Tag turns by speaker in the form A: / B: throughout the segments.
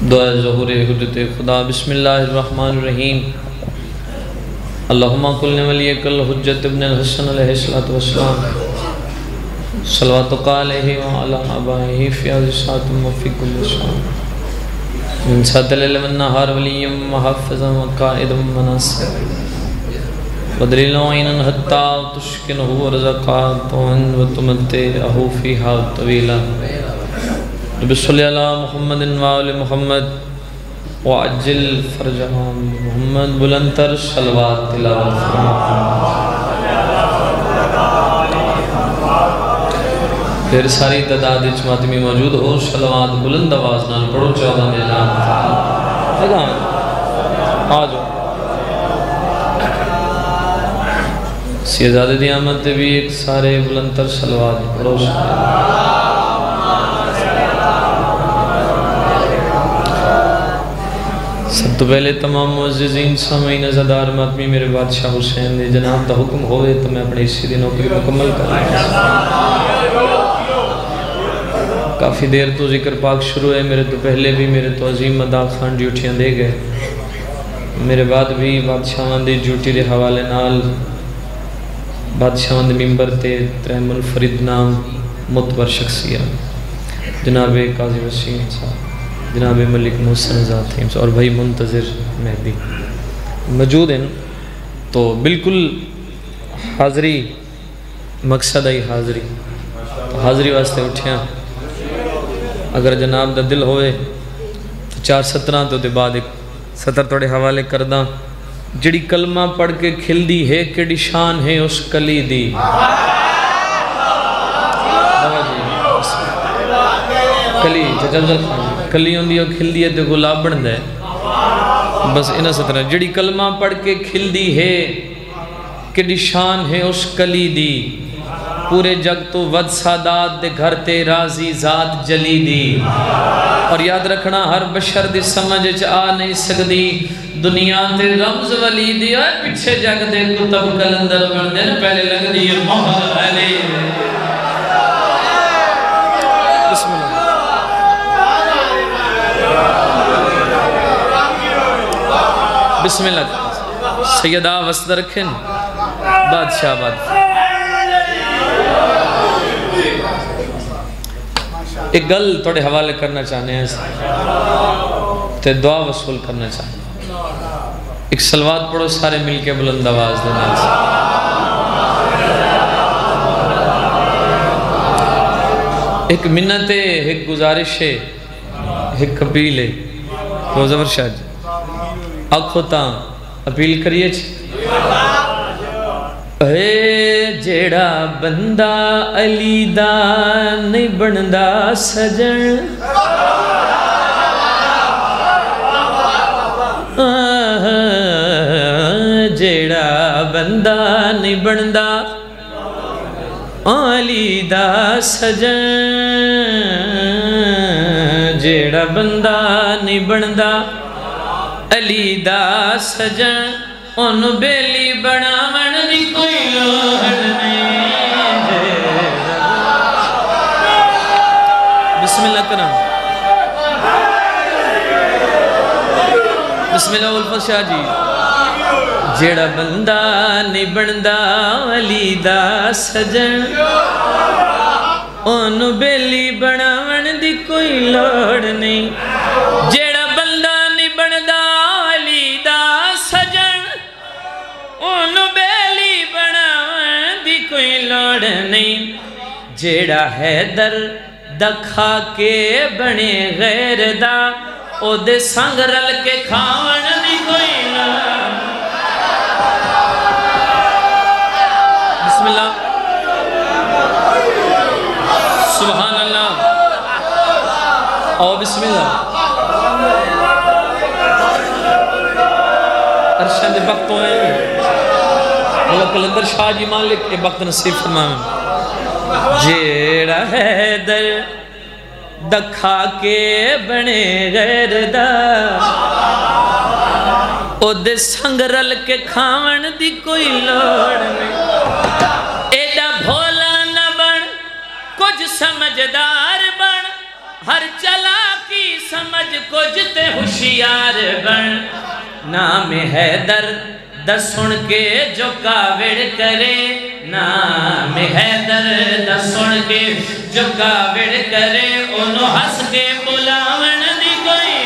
A: دعا ظہور حجت خدا بسم اللہ الرحمن الرحیم اللہم کل ولیک الحجت ابن الحسن علیہ السلام صلواتک علیہ وعلا آبائہ فی عزیزات وفی کل شان من سات اللیل والنہار ولیم وحفظا وقائدا وناصرا ودلیل عینا حتی تشکنہ ورزقات وتمتعہ فیہا طویلا رب صلی اللہ محمد وآل محمد وعجل فرجہم محمد بلندر صلوات تلاوت پھر ساری تعداد اجتماعی میں موجود ہو صلوات بلند آواز نال پڑھو 14 میں جان آجو سیزادہ دی آمد بھی ایک سارے بلندر صلوات پڑھو سب تو پہلے تمام معززین سامعین عزادار ماتمی میرے بادشاہ حسین نے جناب دا حکم ہوئے تو میں اپنے اسی دن نوکری مکمل کر کافی دیر تو ذکر پاک شروع ہے میرے تو پہلے بھی میرے تو عظیم مداح خان ڈیوٹیاں دے گئے میرے بعد بھی بادشاہان دی ڈیوٹی دے حوالے نال بادشاہان دے ممبر تے ترہ منفرد نام متبر شخصیت جناب قاضی وسیم صاحب جناب ملک محسن ذاتیم اور بھائی منتظر مہدی موجود ہیں تو بالکل حاضری مقصد ہے حاضری حاضری واسطے اٹھیاں اگر جناب دا دل ہوئے تو 4-17 تو دے بعد ایک 70 توڑے حوالے کرداں جڑی کلمہ پڑھ کے کھل دی ہے کیڑی شان ہے اس کلی دی کلی ججمزل خان کلی ہوں دی اور کھل دی ہے تو گلاب بڑھن دے بس انہا سترہ جڑی کلمہ پڑھ کے کھل دی ہے کیڑی شان ہے اس کلی دی پورے جگ تو ود سادات دے گھر تے راضی ذات جلی دی اور یاد رکھنا ہر بشر دی سمجھ آ نہیں سکدی دنیا تے رمز ولی دی اور پچھے جگ دے کتب کلندر بڑھ دے پہلے لگ دی محمد علی بسم اللہ بسم اللہ سیدہ وسط رکھیں بادشاہ بادشاہ ایک گل توڑے حوالے کرنا چاہنے ہیں تے دعا وصول کرنا چاہنے ہیں ایک سلوات پڑھو سارے مل کے بلند آواز دینا سے ایک منت ہے ایک گزارش ہے ایک اپیل ہے وہ زبر شاہ جی آنکھوں تاں اپیل کریے اے جیڑا بندہ علی دا نہیں بندہ سجن جیڑا بندہ نہیں بندہ علی دا سجن جیڑا بندہ نہیں بندہ علی دا سجن ان بیلی بناون دی کوئی لوڑ نہیں بسم اللہ کرام بسم اللہ الفت شاہ جی جیڑا بندہ نہیں بندہ علی دا سجن ان بیلی بناون دی کوئی لوڑ نہیں جیڑا بندہ نہیں بندہ علی دا سجن ان بیلی بناون دی کوئی لوڑ نہیں جیڑا حیدر دکھا کے بنے غیر دا او دے سنگ رل کے کھاون دی کوئی لوڑ بسم اللہ سبحان اللہ او بسم اللہ ارشد وقت ہوئے اللہ کلندر شاہ جی مالک کے وقت نصیب فرمائیں جیڑا حیدر دکھا کے بنے غیر دا او دے سنگ رل کے کھاون دی کوئی لوڑ نہیں ایڈا بھولا نہ بن کچھ سمجھدار بن ہر چلا کی سمجھ کچھ تے ہوشیار بن نام حیدر دس سن کے جو کاوڑ کرے نام حیدر دس سن کے جو کاوڑ کرے انہوں ہس کے بلاون دی کوئی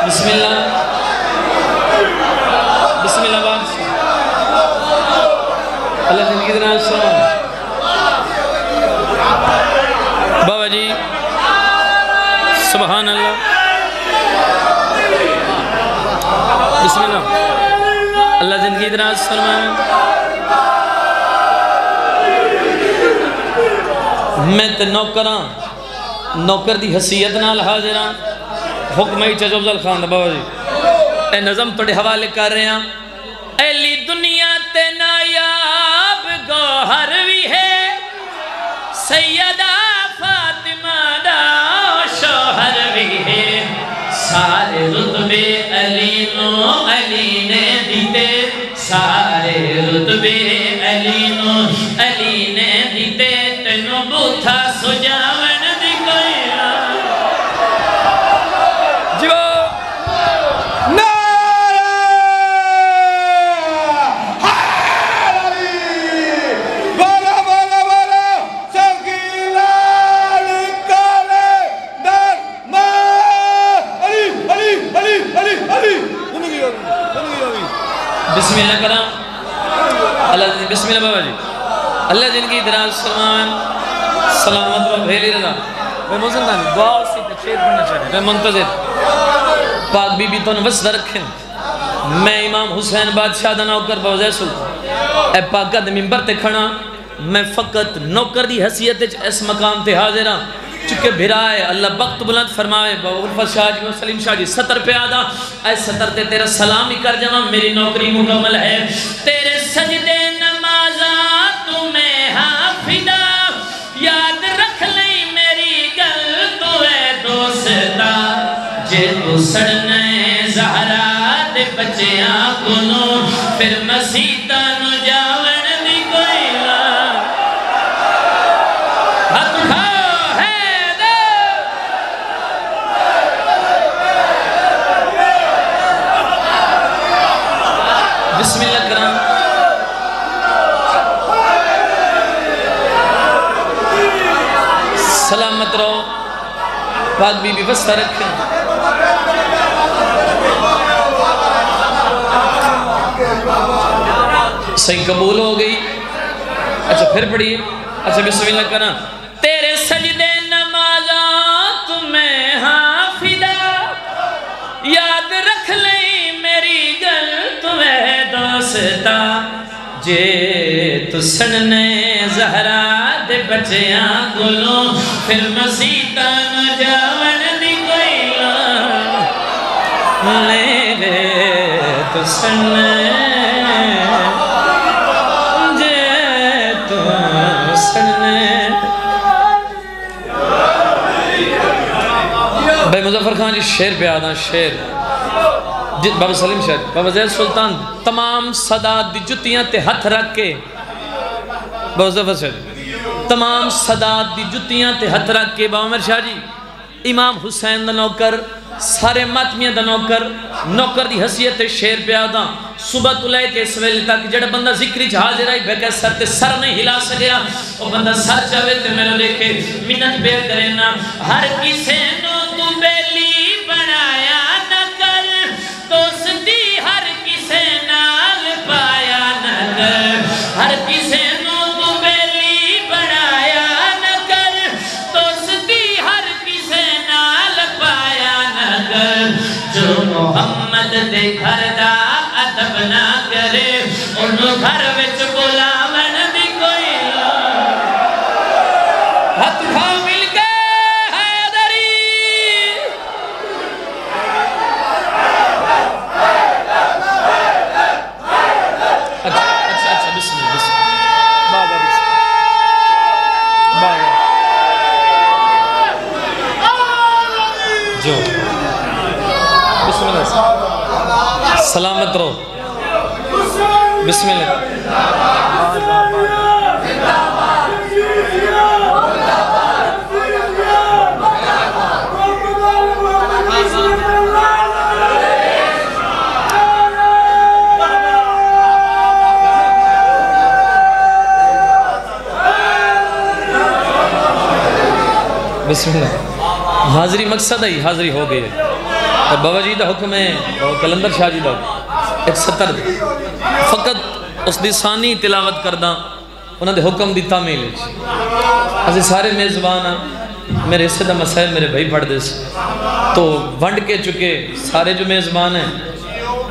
A: بسم اللہ بسم اللہ بات اللہ زندگی دن السلام بابا جی سبحان اللہ بسم اللہ اللہ زندگی دن السلام میں تے نوکر دی حسیت نال حاضران حکمہی چجو افضل خان دا بابا جی اے نظم توڑے حوالے کر رہے ہیں ایلی دنیا تے نایاب گوہر بھی ہے سیدہ فاطمہ دا شوہر بھی ہے سارے رتبے علی نو علی نے دیتے سارے رتبے علی نو علی نے دیتے تینوں بوتھا سجاون دی کوئی جو بسم اللہ کرام اللہ بسم اللہ بابا جی اللہ جن کی دراز سلامت و بھیلی رضا میں موزندان دعا سے تشہیر پڑھنا چاہتا ہوں میں منتظر پاک بی بی تو نفس رکھیں میں امام حسین بادشاہ دا نوکر بوزے سلطان اے پاک کا ممبر تے کھڑا میں فقط نوکر دی حیثیت اس مقام تے حاضرہ چکے بھرائے اللہ وقت بلند فرمائے غرفت شاہ جی و سلیم شاہ جی سطر پہ آدھا اے سطر تے تیرا سلامی کر جمع میری نوکری مکمل ہے تیرے سجدے نمازاں تمہیں حافظہ یاد رکھ لئی میری گل تو اے دوستا جے تو سڑنے زہرا دے بچیاں کنو پھر مسیطہ نو جاون دی کوئی ہاتھ اٹھا بسم اللہ کرام سلامت رہو پاک بی بی وسطہ رکھیں صحیح قبول ہو گئی اچھا پھر پڑھیے اچھا بسم اللہ کرام تیرے سجدے نمازاں تمہیں حافظہ یاد رکھ لیں میری گل تمہیں دوستا جے تو سڑنے زہرا دے بچیاں گلوں پھر مسیطہ نہ جاون دی کوئی لے لے تو سڑنے جے تو سڑنے بھائی مظفر خان جی شیر پہ آدھا شیر بابا سلیم شاہ بابا زید سلطان تمام صدات دی جتیاں تے ہتھ رکھ کے بابا زفر شاہ تمام صدات دی جتیاں تے ہتھ رکھ کے بابا عمر شاہ جی امام حسین دا نوکر سارے ماتمیاں دا نوکر دی حیثیت شیر پہ آدھا صبح تو لے کے اس ویلے تک جڑا بندہ ذکری جہاز رائی بھیکے سر تے سر نہیں ہلا سکیا وہ بندہ سر چاہے تے میں لے کے منت بے کرے نا ہر کسے نو تو بیلی بنایا نہ کر دوستی ہر کسے نال پایا نہ کر ہر کسے نو تو بیلی بنایا نہ کر دوستی ہر کسے نال پایا نہ کر جو محمد دے گھر دا ادب نہ کرے انہوں گھر وچ بلاون دی کوئی ہاتھ اٹھاؤ مل کے حیدری اچھا بسم اللہ بابا جو بسم اللہ سلامت رہو بسم اللہ بسم اللہ حاضری مقصد ہے حاضری ہو گئی اور بابا جی دا حکم ہے کلندر شاہ جی دا ایک سطر فقط اس دی ثانی تلاوت کردہ انہوں نے حکم دی تعمیل ہے اسے سارے میزبان میرے حصے دا مسائل میرے بھائی پڑھ دے سے تو ونڈ کے چکے سارے جو میزبان ہیں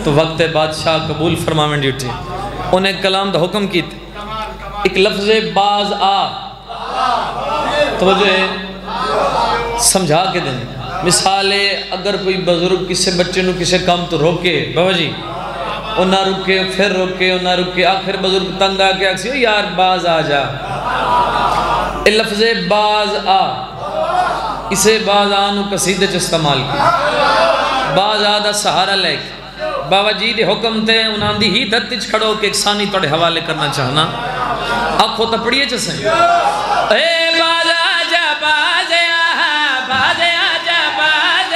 A: تو وقت بادشاہ قبول فرماویں ڈیوٹی انہیں کلام دا حکم کی تھی ایک لفظ باز آ توجہ سمجھا کے دیں مثال اگر کوئی بزرگ کسی بچے نو کسی کام تو روکے بابا جی وہ نہ رکے پھر روکے وہ نہ رکے آخر بزرگ تنگ آ کے آکسی یار باز آ جا یہ لفظ باز آ اسے باز آنو قصیدے چ استعمال کی باز آ دا سہارا لے کے بابا جی دے حکم تے انہاں دی ہی دھرتی کھڑو کہ ایک ثانی توڑے حوالے کرنا چاہنا آنکھوں تا پڑھیے چسیں اے باز آ جا باز آ باز آ جا باز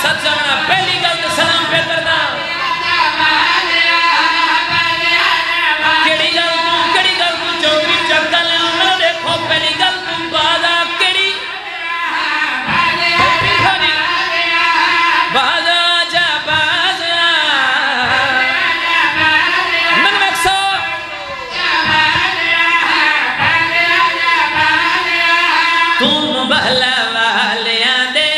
A: سچاونا پہلی گل تو سلام پہ کرنا کیڑی گل تو چوری چکل انہوں دیکھو پہلی گل تو بازا کیڑی بازا جا بازا من مقصو تم بہلا والیاں دے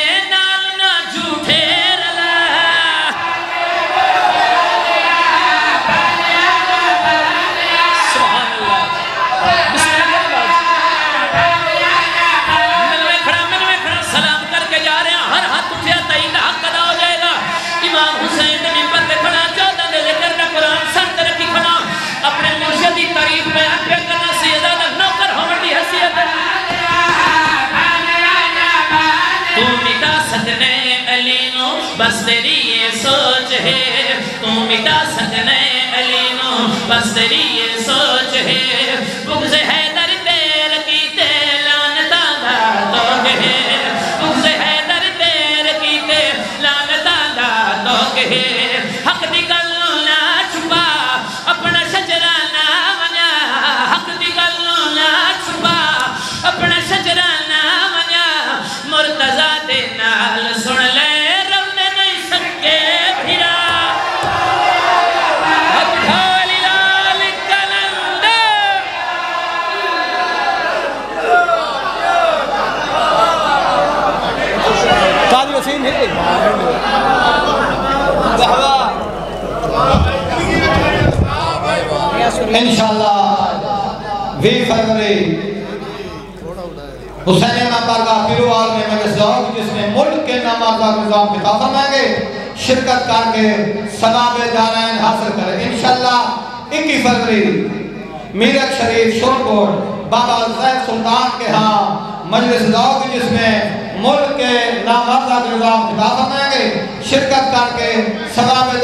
A: بس تیری یہ سوچ ہے تو مٹا سکنے علی نو بس تیری یہ سوچ ہے بغض حیدر تیر کی لعنتا دا توق ہے بغض حیدر تیر کی لعنتا دا توق ہے حق دی گل نہ چھپا اپنا شجرہ نہ ونیا حق دی گل نہ چھپا اپنا شجرہ نہ ونیا مرتضی دے نال سن لے
B: انشاءاللہ 20 فروری حسین امام بارگاہ پیروال میں مجلس ذوق جس میں ملک کے نامآزاد نظام خطاب فرمائیں گے شرکت کر کے ثواب دارین حاصل کریں انشاءاللہ 21 فروری میرٹ شریف شورکوٹ بابا زید سلطان کے ہاں مجلس ذوق جس میں ملک کے نامآزاد نظام خطاب فرمائیں گے شرکت کر کے ثواب